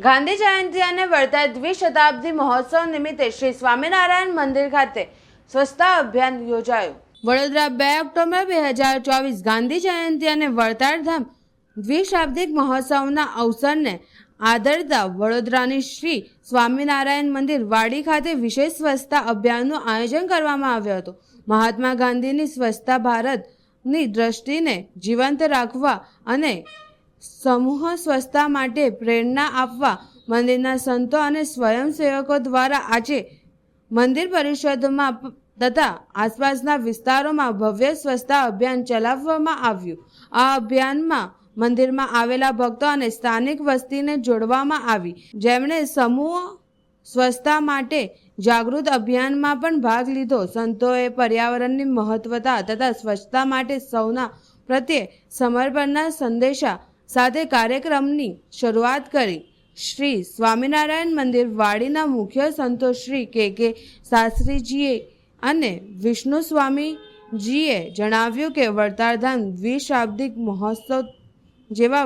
ગાંધી જયંતિ અને વળતા દ્વિશતાબ્દી મહોત્સવ નિમિત્તે શ્રી સ્વામિનારાયણ મંદિર ખાતે સ્વચ્છતા અભિયાન યોજાયું। વડોદરા 2 ઓક્ટોબર 2024 ગાંધી જયંતિ અને વળતાડ ધામ દ્વિશાબ્દિક મહોત્સવના અવસરને આદરતા વડોદરાની શ્રી સ્વામિનારાયણ મંદિર વાડી ખાતે વિશેષ સ્વચ્છતા અભિયાનનું આયોજન કરવામાં આવ્યું હતું। મહાત્મા ગાંધીની સ્વચ્છતા ભારતની દ્રષ્ટિને જીવંત રાખવા અને સમૂહ સ્વચ્છતા માટે પ્રેરણા આપવા મંદિરના સંતો અને સ્વયંસેવકો દ્વારા આજે મંદિર પરિષદમાં તથા આસપાસના વિસ્તારોમાં ભવ્ય સ્વચ્છતા અભિયાન ચલાવવામાં આવ્યું। આ અભિયાનમાં મંદિરમાં આવેલા ભક્તો અને સ્થાનિક વસ્તીને જોડવામાં આવી, જેમણે સમૂહ સ્વચ્છતા માટે જાગૃત અભિયાનમાં પણ ભાગ લીધો। સંતોએ પર્યાવરણની મહત્વતા તથા સ્વચ્છતા માટે સૌના પ્રત્યે સમર્પણના સંદેશા સાથે કાર્યક્રમની શરૂઆત કરી। શ્રી સ્વામિનારાયણ મંદિર વાડીના મુખ્ય સંતો શ્રી કે શાસ્ત્રીજીએ અને વિષ્ણુ સ્વામીજીએ જણાવ્યું કે વડતાલધામ દ્વિશાબ્દિક મહોત્સવ જેવા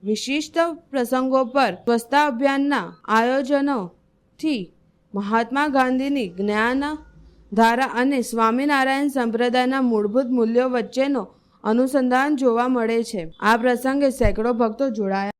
વિશિષ્ટ પ્રસંગો પર સ્વચ્છતા અભિયાનના આયોજનોથી મહાત્મા ગાંધીની જ્ઞાન ધારા અને સ્વામિનારાયણ સંપ્રદાયના મૂળભૂત મૂલ્યો વચ્ચેનો અનુસંધાન જોવા મળે છે। આ પ્રસંગે સેંકડો ભક્તો જોડાયા।